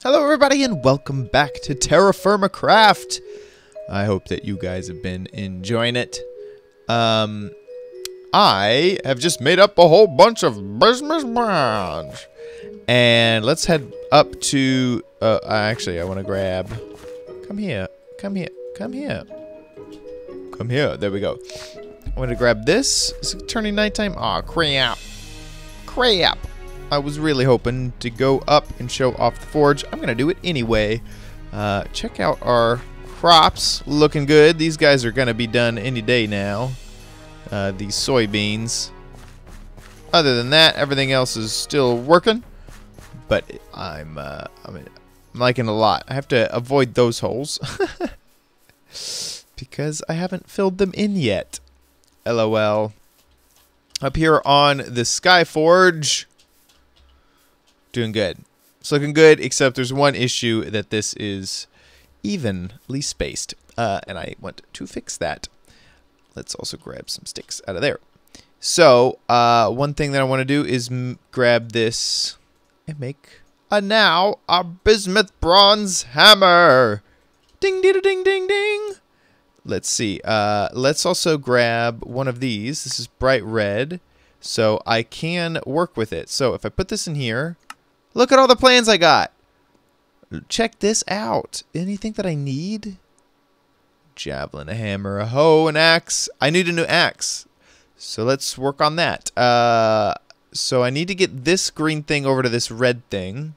Hello everybody and welcome back to TerraFirmaCraft. I hope that you guys have been enjoying it. I have just made up a whole bunch of business plans. And let's head up to, actually I want to grab, come here, there we go. I want to grab this. Is it turning nighttime? Aw, crap. I was really hoping to go up and show off the forge. I'm gonna do it anyway. Check out our crops, looking good. These guys are gonna be done any day now. These soybeans. Other than that, everything else is still working. But I'm liking it a lot. I have to avoid those holes because I haven't filled them in yet. LOL. Up here on the Sky Forge. Doing good. It's looking good, except there's one issue that this is evenly spaced. And I want to fix that. Let's also grab some sticks out of there. So, one thing that I want to do is grab this and make a bismuth bronze hammer. Ding, ding, ding, ding, ding. Let's see. Let's also grab one of these. This is bright red, so I can work with it. So if I put this in here, look at all the plans I got. Check this out. Anything that I need? Javelin, a hammer, a hoe, an axe. I need a new axe. So let's work on that. So I need to get this green thing over to this red thing.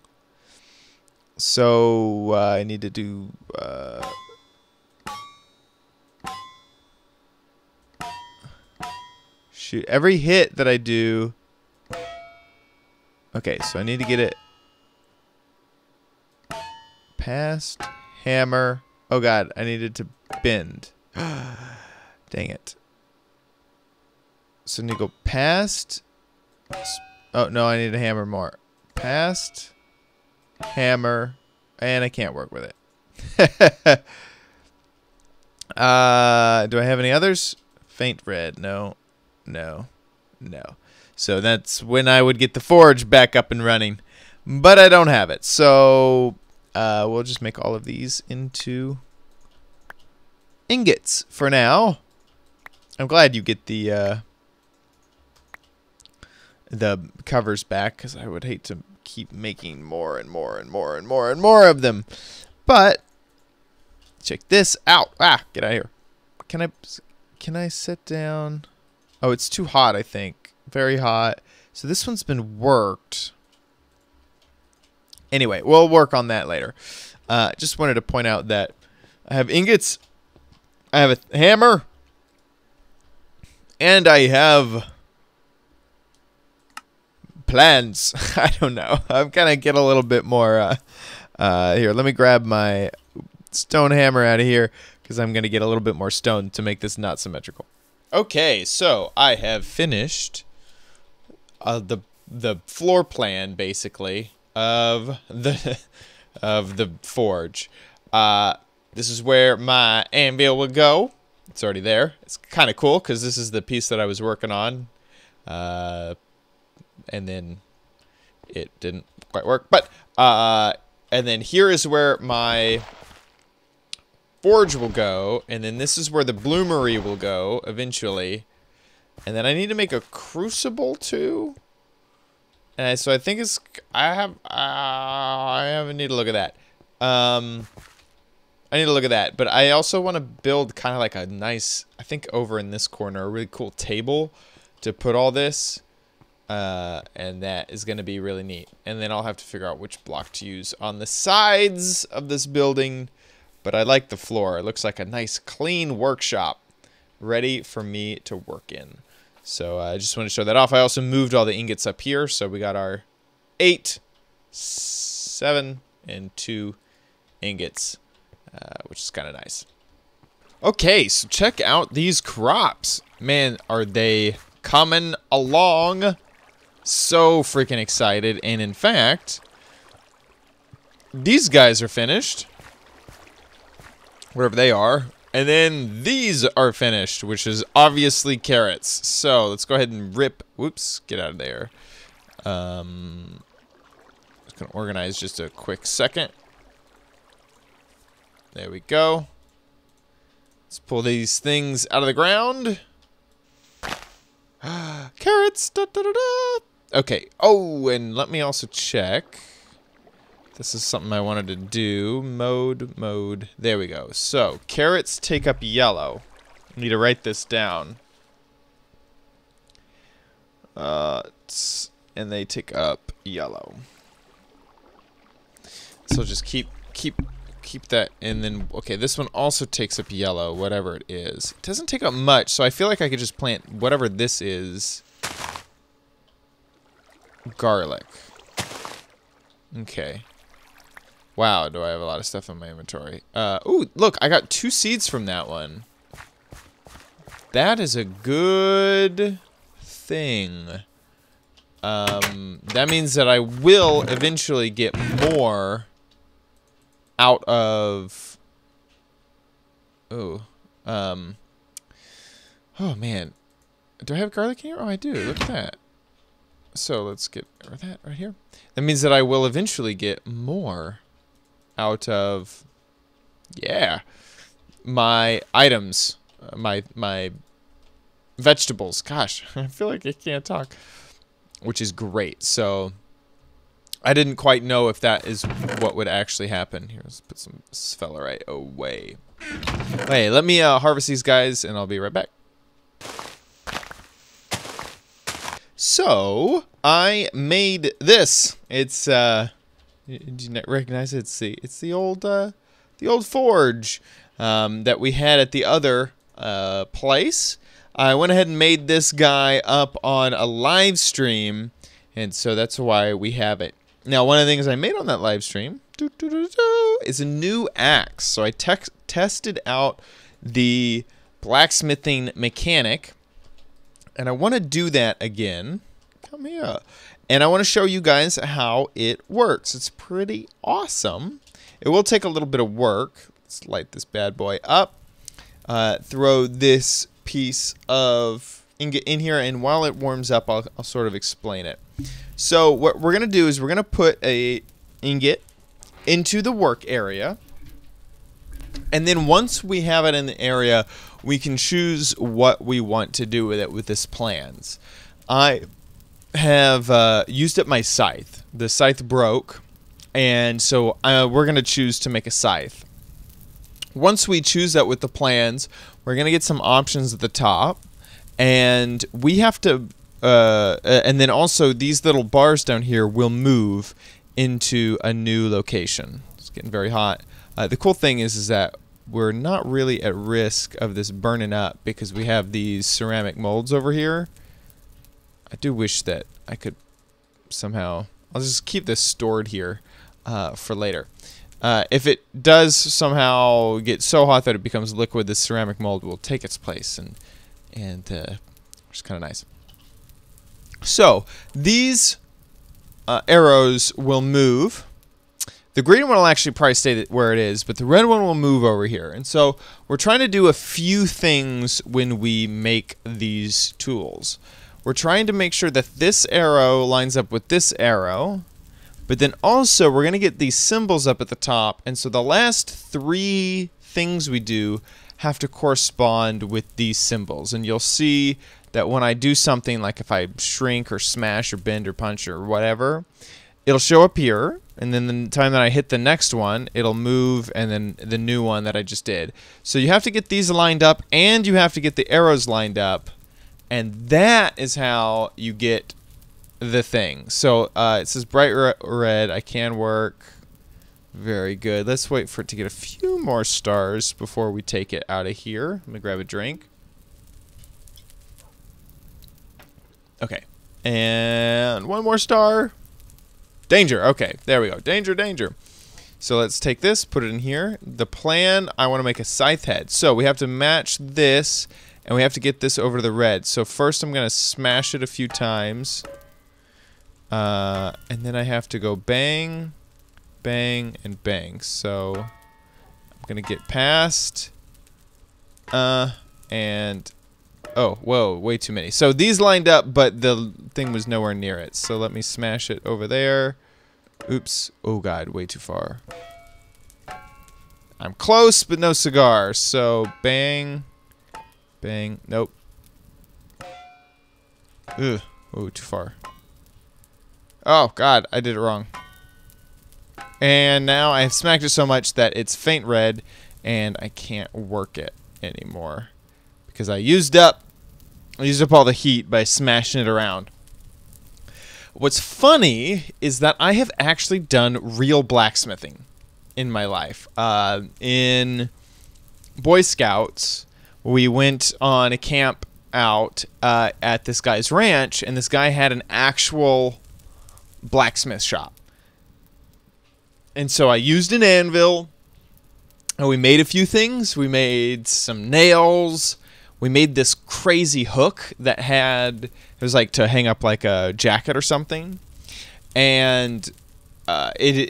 So I need to do... shoot, every hit that I do... Okay, so I need to get it past, hammer. Oh god, I needed to bend. Dang it. So I need to go past. Oh no, I need a hammer more. Past, hammer, and I can't work with it. Do I have any others? Faint red. No. So that's when I would get the forge back up and running. But I don't have it. So we'll just make all of these into ingots for now. I'm glad you get the covers back, because I would hate to keep making more and more of them. But check this out. Ah, get out of here. Can I sit down? Oh, it's too hot, I think. Very hot. So this one's been worked. Anyway, we'll work on that later. Just wanted to point out that I have ingots, I have a hammer, and I have plans. I don't know. I'm gonna get a little bit more. Here, let me grab my stone hammer out of here, because I'm gonna get a little bit more stone to make this not symmetrical. Okay, so I have finished the floor plan basically of the forge. This is where my anvil will go. It's already there. It's kind of cool because this is the piece that I was working on, and then it didn't quite work. But and then here is where my forge will go, and then this is where the bloomery will go eventually, and then I need to make a crucible too, and so I think it's I need to look at that. I need to look at that, but I also want to build kind of like a nice, I think over in this corner, a really cool table to put all this, and that is going to be really neat. And then I'll have to figure out which block to use on the sides of this building. But I like the floor. It looks like a nice, clean workshop ready for me to work in. So I just want to show that off. I also moved all the ingots up here. So we got our 8, 7, and 2 ingots, which is kind of nice. Okay, so check out these crops. Man, are they coming along? So freaking excited. And in fact, these guys are finished. Wherever they are. And then these are finished, which is obviously carrots. So let's go ahead and rip. Whoops, get out of there. Can organize just a quick second. There we go. Let's pull these things out of the ground. Carrots. Da, da, da, da. Okay. Oh, and let me also check. This is something I wanted to do. Mode. There we go. So, carrots take up yellow. I need to write this down. And they take up yellow. So just keep that, and then okay, this one also takes up yellow, whatever it is. It doesn't take up much, so I feel like I could just plant whatever this is. Garlic. Okay. Wow, do I have a lot of stuff in my inventory? Ooh, look, I got 2 seeds from that one. That is a good thing. That means that I will eventually get more out of... Oh. Oh, man. Do I have garlic here? Oh, I do. Look at that. So, let's get that right here. That means that I will eventually get more out of... Yeah. My items. My vegetables. Gosh, I feel like I can't talk. Which is great. So I didn't quite know if that is what would actually happen. Here, let's put some sphelerite away. Hey, let me harvest these guys, and I'll be right back. So I made this. It's did you not recognize it? It's the old forge that we had at the other place. I went ahead and made this guy up on a live stream, and so that's why we have it. Now, one of the things I made on that live stream is a new axe. So I tested out the blacksmithing mechanic, and I want to do that again. Come here. And I want to show you guys how it works. It's pretty awesome. It will take a little bit of work. Let's light this bad boy up. Throw this piece of ingot in here, and while it warms up, I'll sort of explain it. So what we're gonna do is we're gonna put a ingot into the work area, and then once we have it in the area, we can choose what we want to do with it with this plans. I have used up my scythe. The scythe broke, and so we're gonna choose to make a scythe. Once we choose that with the plans, we're going to get some options at the top, and we have to, and then also these little bars down here will move into a new location. It's getting very hot. The cool thing is that we're not really at risk of this burning up because we have these ceramic molds over here. I do wish that I could somehow, I'll just keep this stored here for later. If it does somehow get so hot that it becomes liquid, the ceramic mold will take its place, and it's kind of nice. So these arrows will move. The green one will actually probably stay where it is, but the red one will move over here. And so we're trying to do a few things when we make these tools. We're trying to make sure that this arrow lines up with this arrow. But then also, we're going to get these symbols up at the top, and so the last 3 things we do have to correspond with these symbols. And you'll see that when I do something, like if I shrink or smash or bend or punch or whatever, it'll show up here, and then the time that I hit the next one, it'll move, and then the new one that I just did. So you have to get these lined up, and you have to get the arrows lined up, and that is how you get the thing. So it says bright red. I can work. Very good. Let's wait for it to get a few more stars before we take it out of here. Let me grab a drink. Okay. And 1 more star. Danger. Okay. There we go. Danger, danger. So let's take this, put it in here. The plan, I want to make a scythe head. So we have to match this, and we have to get this over to the red. So first I'm going to smash it a few times. And then I have to go bang, bang, and bang. So I'm gonna get past, and oh, whoa, way too many. So these lined up, but the thing was nowhere near it. So let me smash it over there. Oops. Oh, God. Way too far. I'm close, but no cigar. So, bang. Bang. Nope. Ugh. Oh, too far. Oh, God. I did it wrong. And now I have smacked it so much that it's faint red, and I can't work it anymore. Because I used up all the heat by smashing it around. What's funny is that I have actually done real blacksmithing in my life. In Boy Scouts, we went on a camp out at this guy's ranch, and this guy had an actual blacksmith shop. And so I used an anvil, and we made a few things. We made some nails. We made this crazy hook that had, it was like to hang up like a jacket or something. And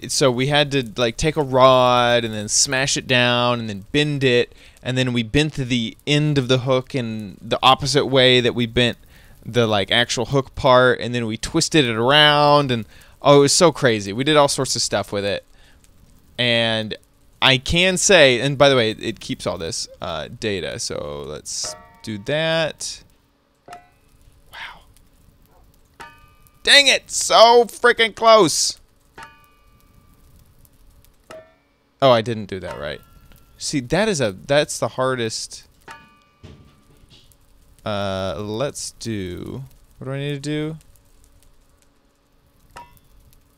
so we had to like take a rod and then smash it down and then bend it. And then we bent the end of the hook in the opposite way that we bent the like actual hook part. And then we twisted it around. And oh, it was so crazy. We did all sorts of stuff with it. And I can say, and by the way, it keeps all this data, so let's do that. Wow. Dang it, so freaking close. Oh, I didn't do that right. See, that's the hardest. Let's do, what do I need to do?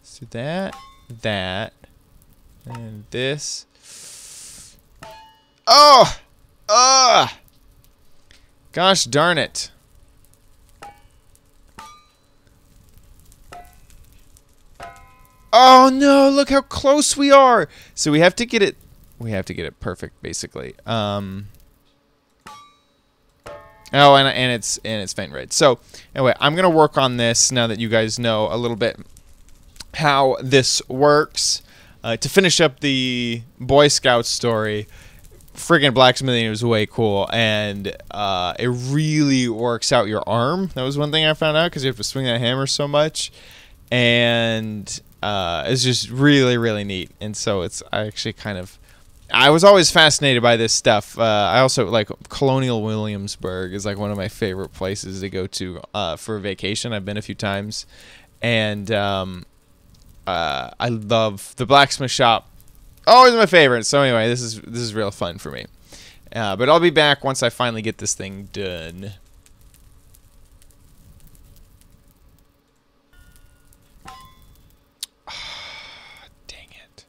Let's do that, and this. Oh! Gosh darn it. Oh no, look how close we are. So we have to get it perfect basically. Oh, and it's faint red. So, anyway, I'm going to work on this now that you guys know a little bit how this works. To finish up the Boy Scout story, friggin' blacksmithing was way cool, and it really works out your arm. That was one thing I found out, because you have to swing that hammer so much, and it's just really, really neat. And so I was always fascinated by this stuff. I also like Colonial Williamsburg is like one of my favorite places to go to for vacation. I've been a few times, and I love the blacksmith shop. Always my favorite. So anyway, this is real fun for me. But I'll be back once I finally get this thing done. Dang it.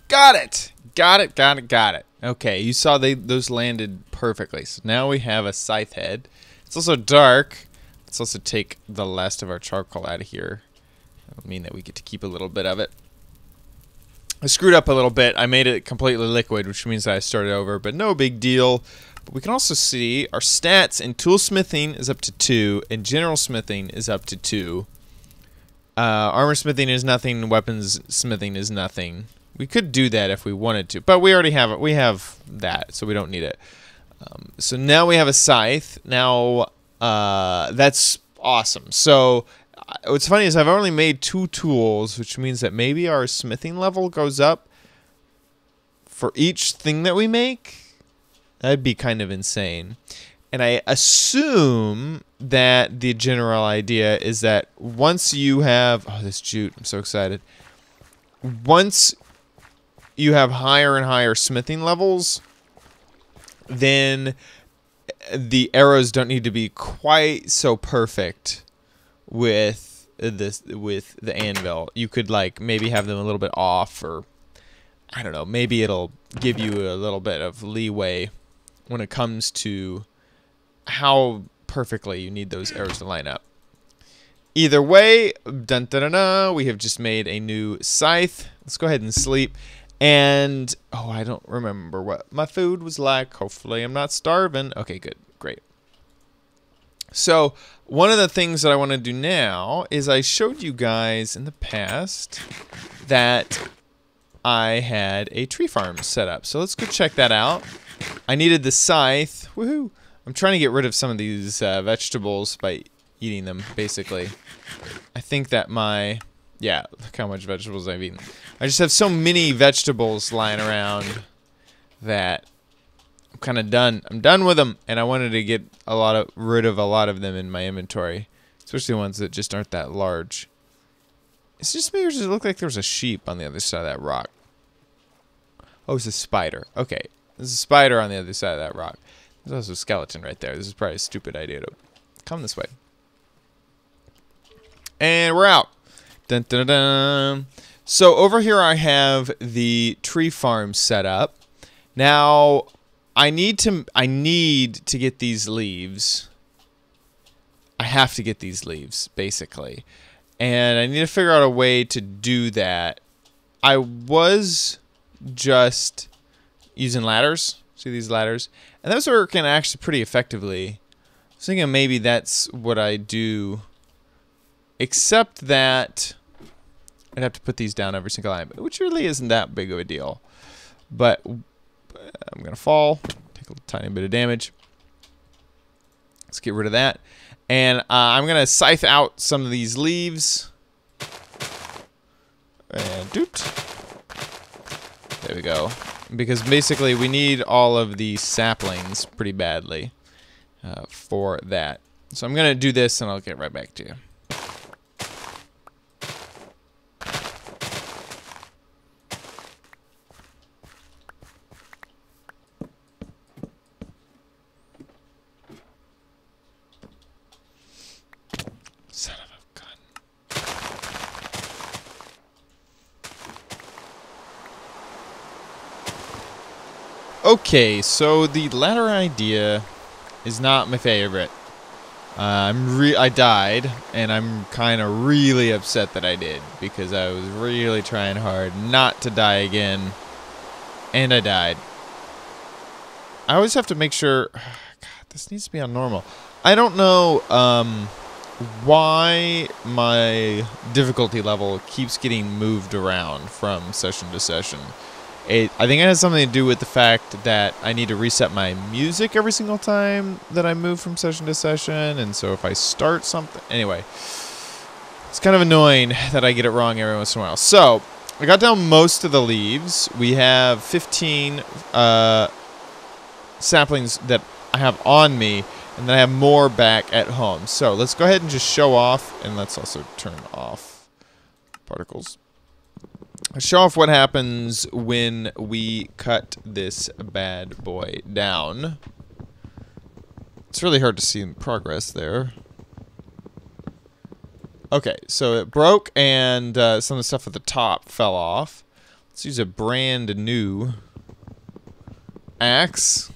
Got it. Got it. Okay, you saw those landed perfectly. So now we have a scythe head. It's also dark. Let's also take the last of our charcoal out of here. That'll mean that we get to keep a little bit of it. I screwed up a little bit. I made it completely liquid, which means that I started over, but no big deal. But we can also see our stats in toolsmithing is up to 2, and general smithing is up to 2. Armor smithing is nothing. Weapons smithing is nothing. We could do that if we wanted to, but we already have it. We have that, so we don't need it. So now we have a scythe. Now that's awesome. So what's funny is I've only made 2 tools, which means that maybe our smithing level goes up for each thing that we make. That'd be kind of insane. And I assume that the general idea is that once you have... Oh, this jute. I'm so excited. Once you have higher and higher smithing levels, then the arrows don't need to be quite so perfect with the anvil. You could like maybe have them a little bit off, or I don't know, maybe it'll give you a little bit of leeway when it comes to how perfectly you need those arrows to line up. Either way, dun, dun, dun, dun, we have just made a new scythe. Let's go ahead and sleep. And, oh, I don't remember what my food was like. Hopefully I'm not starving. Okay, good. Great. So, one of the things that I want to do now is I showed you guys in the past that I had a tree farm set up. So let's go check that out. I needed the scythe. Woohoo! I'm trying to get rid of some of these vegetables by eating them, basically. I think that yeah, look how much vegetables I've eaten. I just have so many vegetables lying around that I'm kind of done. I'm done with them, and I wanted to get rid of a lot of them in my inventory, especially ones that just aren't that large. It's just me, or does it look like there's a sheep on the other side of that rock? Oh, it's a spider. Okay, there's a spider on the other side of that rock. There's also a skeleton right there. This is probably a stupid idea to come this way. And we're out. Dun, dun, dun, dun. So over here I have the tree farm set up. Now I need to get these leaves. I have to get these leaves, basically. And I need to figure out a way to do that. I was just using ladders. See these ladders? And those are working actually pretty effectively. I was thinking maybe that's what I do. Except that I'd have to put these down every single time, which really isn't that big of a deal. But I'm going to fall. Take a tiny bit of damage. Let's get rid of that. And I'm going to scythe out some of these leaves. And doot. There we go. Because basically we need all of these saplings pretty badly for that. So I'm going to do this and I'll get right back to you. Son of a gun. Okay, so the ladder idea is not my favorite. I died, and I'm kind of really upset that I did, because I was really trying hard not to die again, and I died. I always have to make sure... God, this needs to be on normal. I don't know why my difficulty level keeps getting moved around from session to session. I think it has something to do with the fact that I need to reset my music every single time that I move from session to session, and so if I start something... Anyway, it's kind of annoying that I get it wrong every once in a while. So, I got down most of the leaves. We have 15 saplings that I have on me, and then I have more back at home. So, let's go ahead and just show off, and let's also turn off particles. Show off what happens when we cut this bad boy down. It's really hard to see in progress there. Okay, so it broke and some of the stuff at the top fell off. Let's use a brand new axe.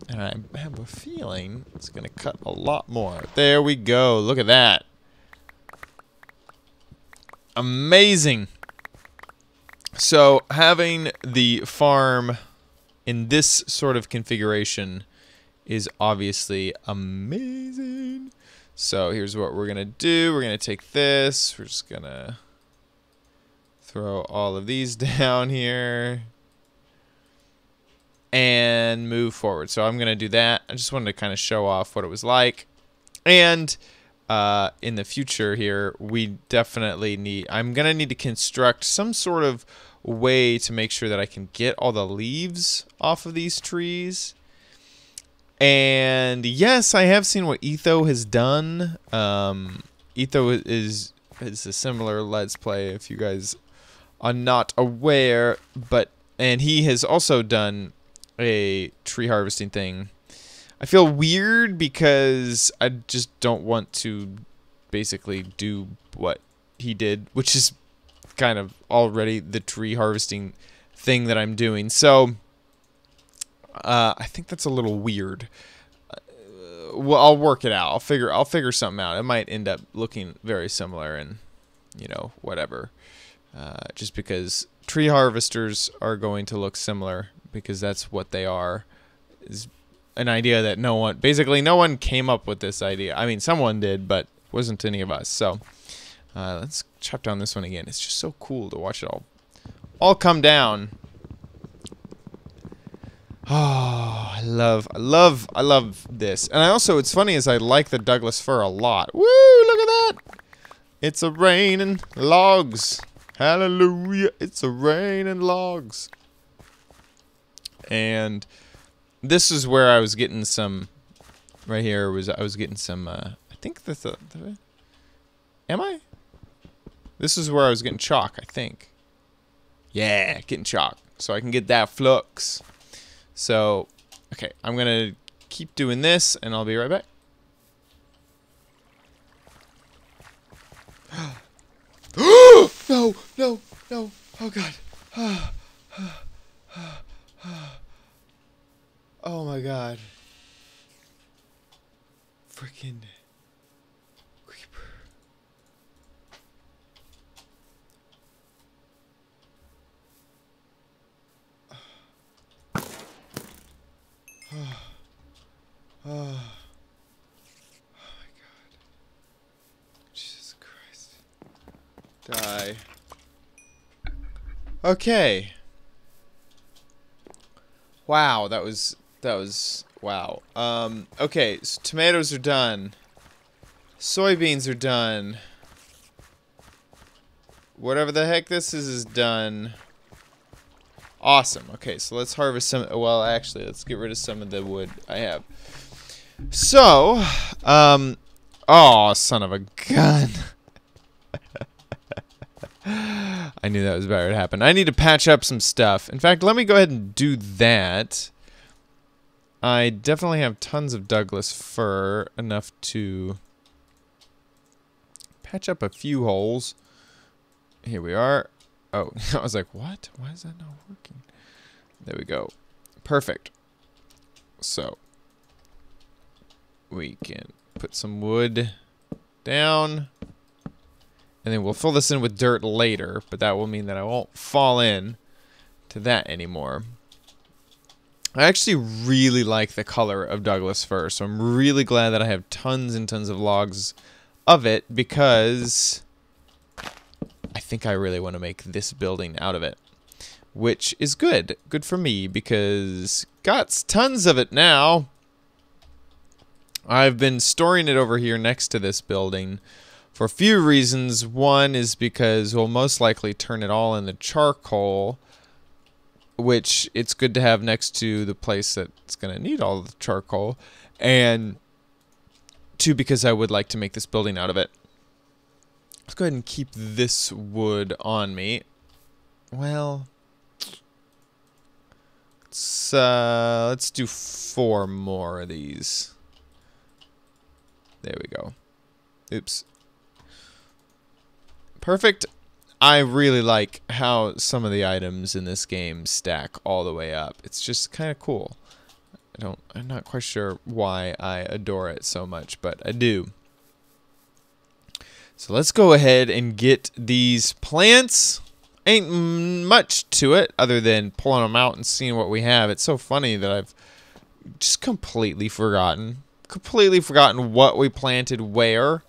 And I have a feeling it's going to cut a lot more. There we go. Look at that. Amazing. So having the farm in this sort of configuration is obviously amazing. So here's what we're gonna do. We're gonna take this. We're just gonna throw all of these down here and move forward. So I'm gonna do that. I just wanted to kind of show off what it was like. And in the future here, we definitely need... I'm going to need to construct some sort of way to make sure that I can get all the leaves off of these trees. And yes, I have seen what Etho has done. Etho is a similar Let's Play, if you guys are not aware. And he has also done a tree harvesting thing. I feel weird because I just don't want to basically do what he did, which is kind of already the tree harvesting thing that I'm doing. So I think that's a little weird. Well, I'll work it out. I'll figure something out. It might end up looking very similar, and you know, whatever. Just because tree harvesters are going to look similar, because that's what they are. Is an idea that no one came up with this idea. I mean, someone did, but it wasn't any of us. So let's chop down this one again. It's just so cool to watch it all come down. Oh, I love this. And I also, it's funny is I like the Douglas fir a lot. Woo, look at that. It's a raining logs. Hallelujah. It's a raining logs. And this is where I was getting some, right here was, I was getting some, I think am I? This is where I was getting chalk, I think. Yeah, getting chalk. So I can get that flux. So, okay, I'm gonna keep doing this, and I'll be right back. No, no, no. Oh, God. Oh, my God. Freaking creeper. Oh my God. Jesus Christ. Die. Okay. Wow, that was wow. Okay, so tomatoes are done. Soybeans are done. Whatever the heck this is done. Awesome. Okay, so let's harvest some. Well, actually, let's get rid of some of the wood I have. So, oh, son of a gun. I knew that was about to happen. I need to patch up some stuff. In fact, let me go ahead and do that. I definitely have tons of Douglas fir, enough to patch up a few holes. Here we are. Oh, I was like, what? Why is that not working? There we go. Perfect. So, we can put some wood down. And then we'll fill this in with dirt later, but that will mean that I won't fall in to that anymore. I actually really like the color of Douglas fir, so I'm really glad that I have tons and tons of logs of it, because I think I really want to make this building out of it, which is good. Good for me, because got tons of it now. I've been storing it over here next to this building for a few reasons. One is because we'll most likely turn it all into charcoal, which it's good to have next to the place that's going to need all the charcoal. And two, because I would like to make this building out of it. Let's go ahead and keep this wood on me. Well, let's do 4 more of these. There we go. Oops. Perfect. I really like how some of the items in this game stack all the way up. It's just kind of cool. I'm not quite sure why I adore it so much, but I do. So let's go ahead and get these plants. Ain't much to it other than pulling them out and seeing what we have. It's so funny that I've just completely forgotten what we planted where.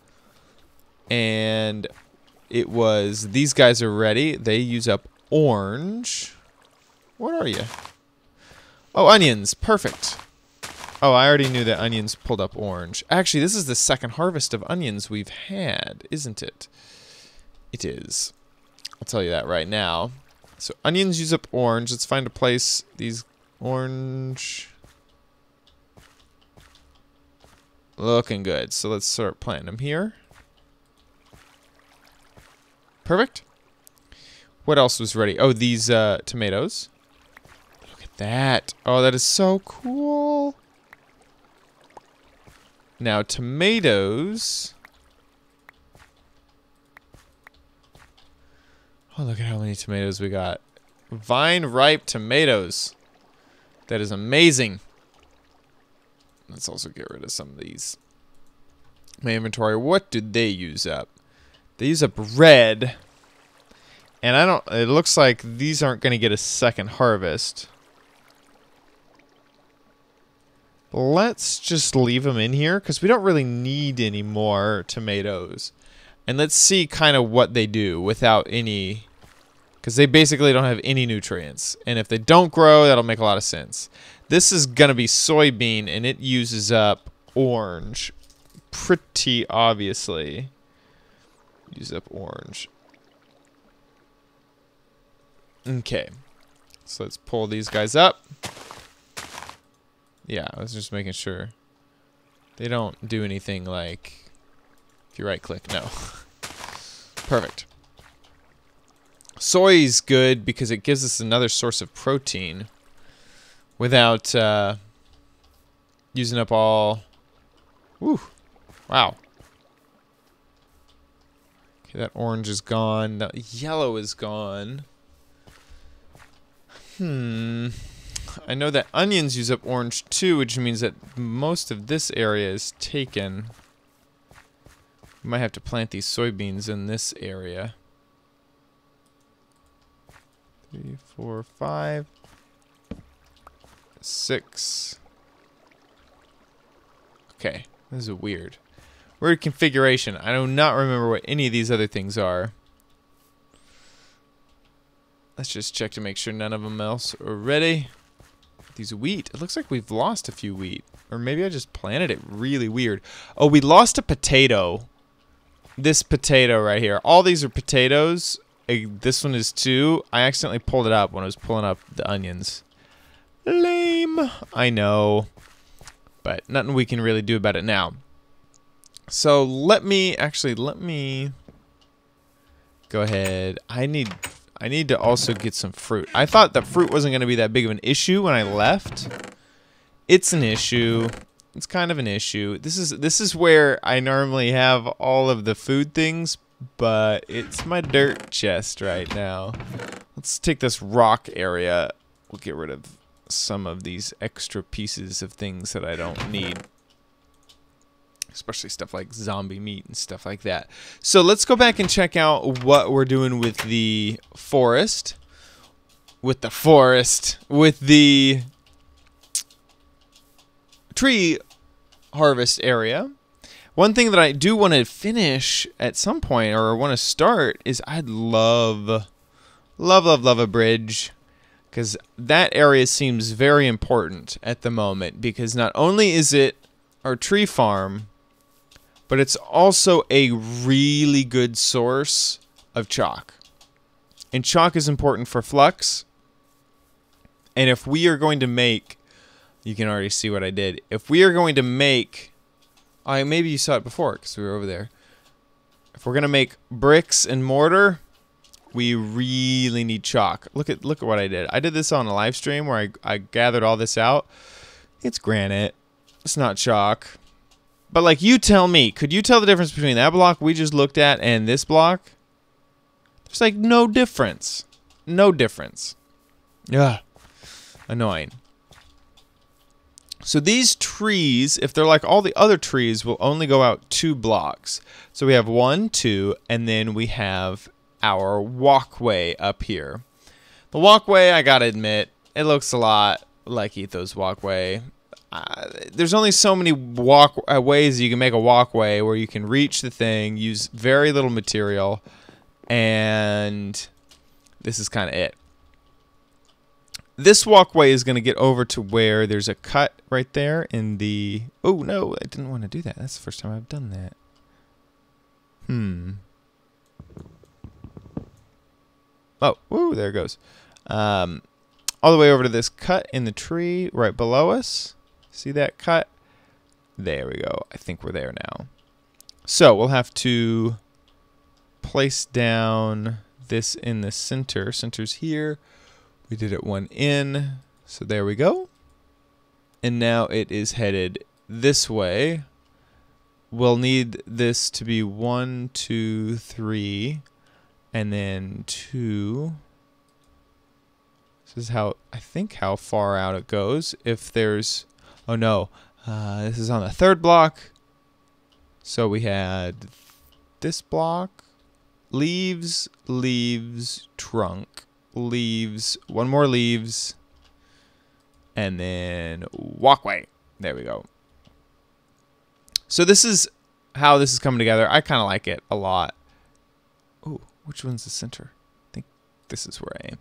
And it was, these guys are ready. They use up orange. What are you? Oh, onions. Perfect. Oh, I already knew that onions pulled up orange. Actually, this is the second harvest of onions we've had, isn't it? It is. I'll tell you that right now. So onions use up orange. Let's find a place. These orange. Looking good. So let's start planting them here. Perfect. What else was ready? Oh, these tomatoes. Look at that. Oh, that is so cool. Now, tomatoes. Oh, look at how many tomatoes we got. Vine-ripe tomatoes. That is amazing. Let's also get rid of some of these. My inventory, what did they use up? They use up red. And it looks like these aren't going to get a second harvest. Let's just leave them in here because we don't really need any more tomatoes. And let's see kind of what they do without any, because they basically don't have any nutrients. And if they don't grow, that'll make a lot of sense. This is going to be soybean, and it uses up orange pretty obviously. Use up orange. Okay. So let's pull these guys up. Yeah, I was just making sure. They don't do anything like... If you right-click, no. Perfect. Soy is good because it gives us another source of protein without using up all... Woo! Wow. Okay, that orange is gone. The yellow is gone. I know that onions use up orange too, which means that most of this area is taken. We might have to plant these soybeans in this area. 3, 4, 5, 6. Okay, this is weird. Weird configuration. I do not remember what any of these other things are. Let's just check to make sure none of them else are ready. These wheat. It looks like we've lost a few wheat. Or maybe I just planted it really weird. Oh, we lost a potato. This potato right here. All these are potatoes. This one is too. I accidentally pulled it up when I was pulling up the onions. Lame. I know. But nothing we can really do about it now. So let me go ahead. I need to also get some fruit. I thought that fruit wasn't going to be that big of an issue when I left. It's an issue. It's kind of an issue. This is where I normally have all of the food things, but it's my dirt chest right now. Let's take this rock area. We'll get rid of some of these extra pieces of things that I don't need. Especially stuff like zombie meat and stuff like that. So let's go back and check out what we're doing with the forest. With the tree harvest area. One thing that I do want to finish at some point, or want to start, is I'd love a bridge. Because that area seems very important at the moment. Because not only is it our tree farm, but it's also a really good source of chalk. And chalk is important for flux. And if we are going to make... You can already see what I did. If we are going to make... maybe you saw it before because we were over there. If we're going to make bricks and mortar, we really need chalk. Look at what I did. I did this on a live stream where I gathered all this out. It's granite. It's not chalk. But, like, you tell me, could you tell the difference between that block we just looked at and this block? There's, like, no difference. No difference. Ugh. Annoying. So these trees, if they're like all the other trees, will only go out 2 blocks. So we have 1, 2, and then we have our walkway up here. The walkway, I gotta admit, it looks a lot like Etho's walkway. There's only so many ways you can make a walkway where you can reach the thing, use very little material, and this is kind of it. This walkway is going to get over to where there's a cut right there in the... Oh, no, I didn't want to do that. That's the first time I've done that. Oh, woo, there it goes. All the way over to this cut in the tree right below us. See that cut? There we go. I think we're there now. So we'll have to place down this in the center. Center's here. We did it 1 in. So there we go. And now it is headed this way. We'll need this to be 1, 2, 3, and then 2. This is how, I think, how far out it goes. If there's... Oh, no. This is on the 3rd block. So we had this block. Leaves, leaves, trunk, leaves, 1 more leaves, and then walkway. There we go. So this is how this is coming together. I kind of like it a lot. Oh, which one's the center? I think this is where I am.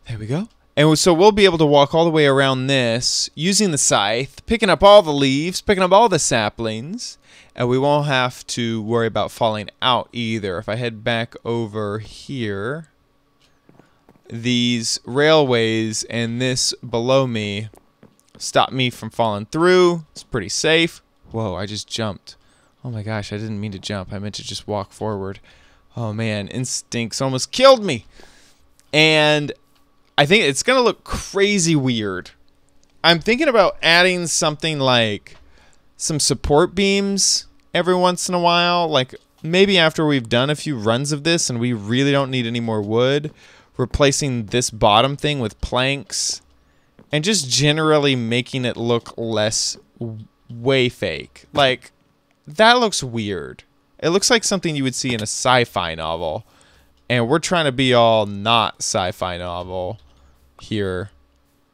There we go. And so we'll be able to walk all the way around this using the scythe, picking up all the leaves, picking up all the saplings, and we won't have to worry about falling out either. If I head back over here, these railways and this below me stop me from falling through. It's pretty safe. Whoa, I just jumped. Oh my gosh, I didn't mean to jump. I meant to just walk forward. Oh man, instincts almost killed me. And I think it's going to look crazy weird. I'm thinking about adding something like some support beams every once in a while. Like maybe after we've done a few runs of this and we really don't need any more wood, replacing this bottom thing with planks and just generally making it look less way fake. Like that looks weird. It looks like something you would see in a sci-fi novel. And we're trying to be all not sci-fi novel here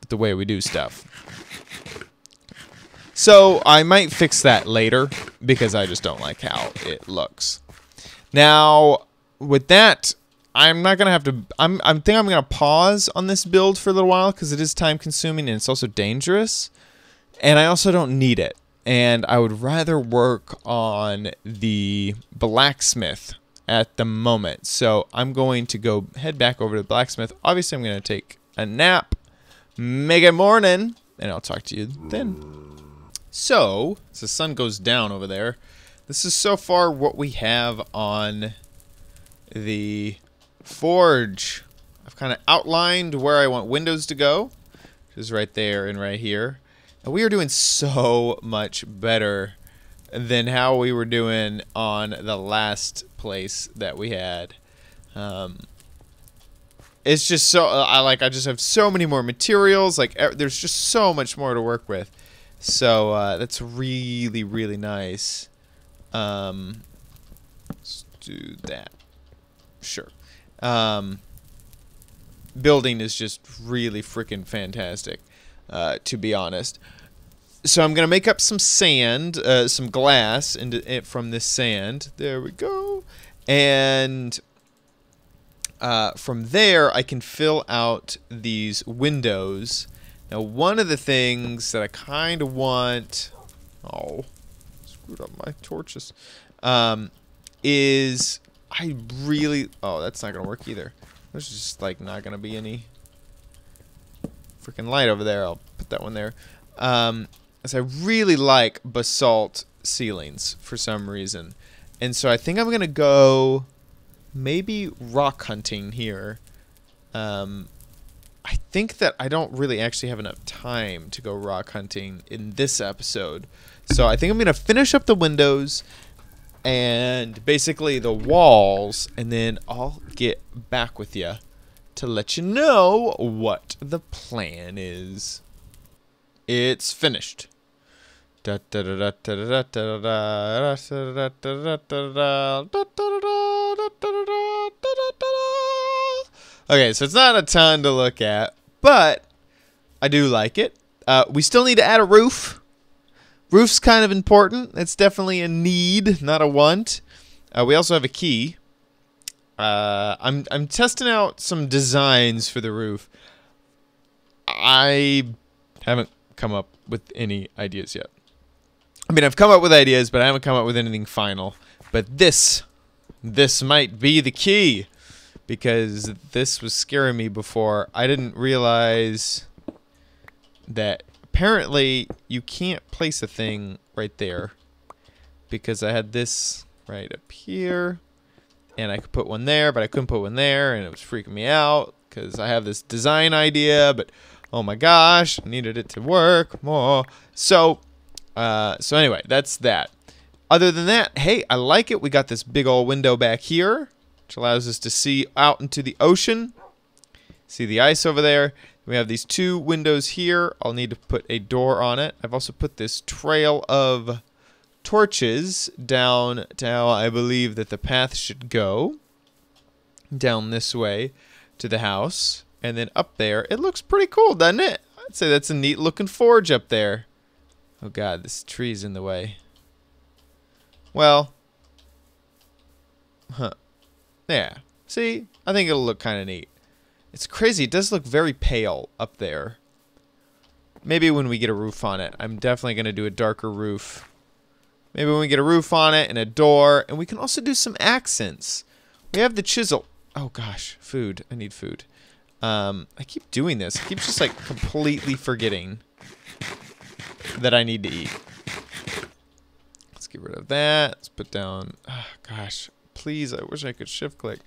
with the way we do stuff. So I might fix that later because I just don't like how it looks. Now, with that, I'm not gonna have to. I think I'm gonna pause on this build for a little while because it is time consuming and it's also dangerous, and I also don't need it. And I would rather work on the blacksmith at the moment. So I'm going to go head back over to the blacksmith. Obviously, I'm gonna take a nap, make it morning, and I'll talk to you then. So, as the sun goes down over there, this is so far what we have on the forge. I've kind of outlined where I want windows to go, which is right there and right here. And we are doing so much better than how we were doing on the last place that we had. It's just so I just have so many more materials. Like there's just so much more to work with. So that's really, really nice. Let's do that. Sure. Building is just really freaking fantastic, to be honest. So I'm gonna make up some sand, some glass from this sand. There we go. And from there, I can fill out these windows. Now, one of the things that I kind of want... Oh, screwed up my torches. Is I really... Oh, that's not going to work either. There's just, like, not going to be any freaking light over there. I'll put that one there. As I really like basalt ceilings for some reason. And so I think I'm going to go maybe rock hunting here. I think that I don't really actually have enough time to go rock hunting in this episode. So I think I'm going to finish up the windows and basically the walls, and then I'll get back with you to let you know what the plan is. It's finished. Okay, so it's not a ton to look at, but I do like it. We still need to add a roof. Roof's kind of important. It's definitely a need, not a want. We also have a key. I'm testing out some designs for the roof. I haven't come up with any ideas yet. I mean, I've come up with ideas, but I haven't come up with anything final. But this might be the key. Because this was scaring me before. I didn't realize that apparently you can't place a thing right there. Because I had this right up here. And I could put one there, but I couldn't put one there. And it was freaking me out. Because I have this design idea, but oh my gosh, I needed it to work more. So anyway, that's that. Other than that, hey, I like it. We got this big old window back here, which allows us to see out into the ocean. See the ice over there. We have these two windows here. I'll need to put a door on it. I've also put this trail of torches down to how I believe that the path should go. Down this way to the house. And then up there. It looks pretty cool, doesn't it? I'd say that's a neat looking forge up there. Oh god, this tree's in the way. Well. Huh. Yeah. See? I think it'll look kind of neat. It's crazy. It does look very pale up there. Maybe when we get a roof on it. I'm definitely going to do a darker roof. Maybe when we get a roof on it and a door. And we can also do some accents. We have the chisel. Oh gosh, food. I need food. I keep doing this. I keep just like completely forgetting that I need to eat. Let's get rid of that. Let's put down... Oh, gosh, please, I wish I could shift click.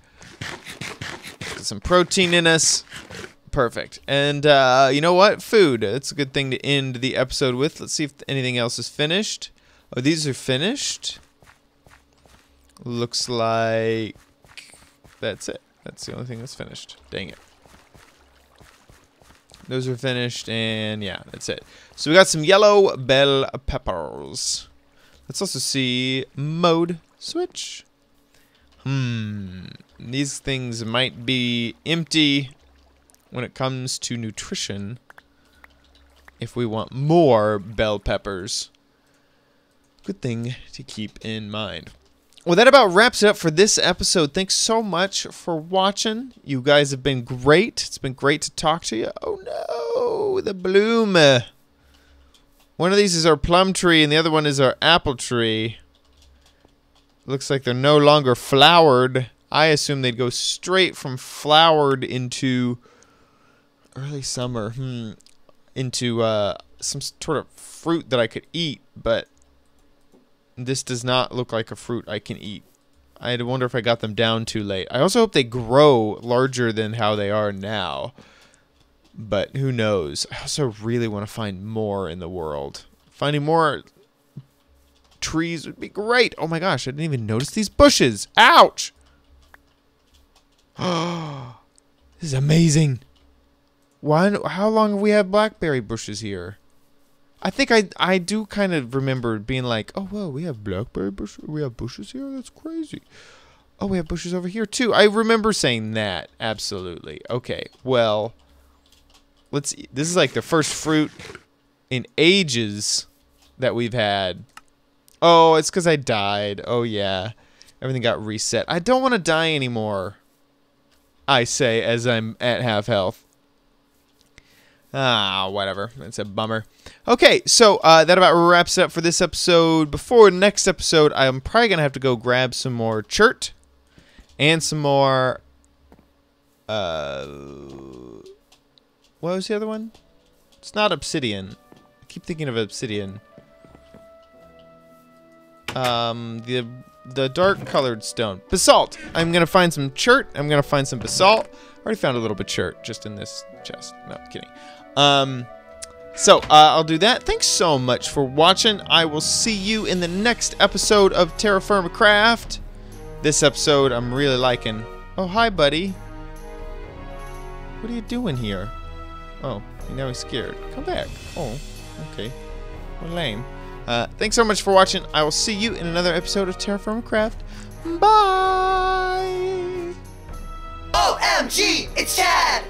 Get some protein in us. Perfect. And you know what? Food. That's a good thing to end the episode with. Let's see if anything else is finished. Oh, these are finished. Looks like that's it. That's the only thing that's finished. Dang it. Those are finished, and yeah, that's it. So we got some yellow bell peppers. Let's also see mode switch. These things might be empty when it comes to nutrition. If we want more bell peppers. Good thing to keep in mind. Well, that about wraps it up for this episode. Thanks so much for watching. You guys have been great. It's been great to talk to you. Oh no, the bloom. One of these is our plum tree and the other one is our apple tree. Looks like they're no longer flowered. I assume they'd go straight from flowered into early summer. Into some sort of fruit that I could eat, but this does not look like a fruit I can eat. I wonder if I got them down too late. I also hope they grow larger than how they are now. But who knows? I also really want to find more in the world. Finding more trees would be great. Oh my gosh, I didn't even notice these bushes. Ouch! Oh, this is amazing. How long have we had blackberry bushes here? I think I do kind of remember being like, oh, whoa, we have blackberry bushes? We have bushes here? That's crazy. Oh, we have bushes over here, too. I remember saying that. Absolutely. Okay, well, let's eat. This is like the first fruit in ages that we've had. Oh, it's because I died. Oh, yeah. Everything got reset. I don't want to die anymore, I say, as I'm at half health. Ah, whatever. It's a bummer. Okay, so that about wraps it up for this episode. Before next episode, I'm probably going to have to go grab some more chert and some more... what was the other one? It's not obsidian. I keep thinking of obsidian. The dark colored stone. Basalt. I'm going to find some chert. I'm going to find some basalt. I already found a little bit chert just in this chest. No, I'm kidding. So I'll do that. Thanks so much for watching. I will see you in the next episode of TerraFirmaCraft. This episode I'm really liking. Oh, hi, buddy. What are you doing here? Oh, now he's scared. Come back. Oh, okay. Well, lame. Thanks so much for watching. I will see you in another episode of TerraFirmaCraft. Bye! OMG, it's Chad!